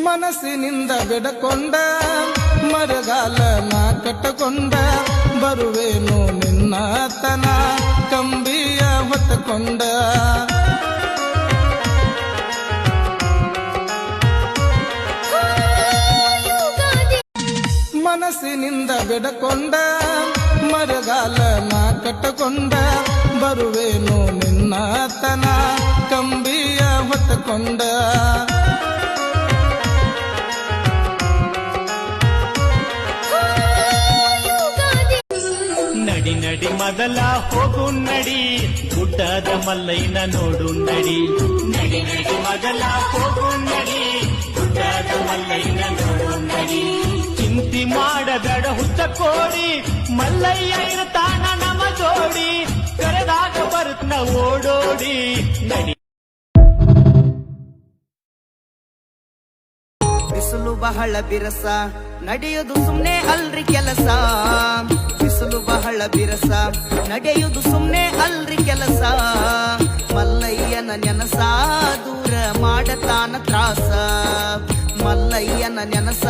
ಮನಸ್ಸಿನಿಂದ ಬೆಡಕೊಂಡ ಮರಗಾಲ ನಾ ಕಟ್ಟಕೊಂಡ ಬರುವೇನು ನಿನ್ನ ತನ ಕಂಬಿಯ ಹೊತ್ತಕೊಂಡ ಮನಸ್ಸಿನಿಂದ ಬೆಡಕೊಂಡ ಮರಗಾಲ ನಾ ಕಟ್ಟಕೊಂಡ ಬರುವೇನು ನಿನ್ನ ತನ ಕಂಬಿಯ ಹೊತ್ತಕೊಂಡ ನಡಿ ನಡಿ ಮೊದಲ ಹೋಗು ನಡಿ ಗುಡ್ಡದ ಮಲ್ಲೈನ ನೋಡು ನಡಿ ನಡಿ ನಡಿ ಮೊದಲ ಹೋಗು ನಡಿ ಗುಡ್ಡದ ಮಲ್ಲೈನ ನೋಡು ನಡಿ ಚಿಂತಿ ಮಾಡಬೇಡ ಹುಚ್ಚ ಕೋಡಿ ಮಲ್ಲಯ್ಯ ಇರ್ತಾನ ನಮ ಜೋಡಿ ಕರೆದಾಗ ಬರುತ್ತ ಓಡೋಡಿ ನಡಿ ಬಿಸಿಲು ಬಹಳ ಬಿರಸ ನಡೆಯುವುದು ಸುಮ್ನೆ ಅಲ್ರಿ ಕೆಲಸ ಬಿಸಿಲು ಬಹಳ ಬಿರಸ ನಡೆಯುವುದು ಸುಮ್ನೆ ಅಲ್ರಿ ಕೆಲಸ ಮಲ್ಲಯ್ಯನ ನೆನಸ ದೂರ ಮಾಡತಾನ ತ್ರಾಸ ಮಲ್ಲಯ್ಯನ ನೆನಸ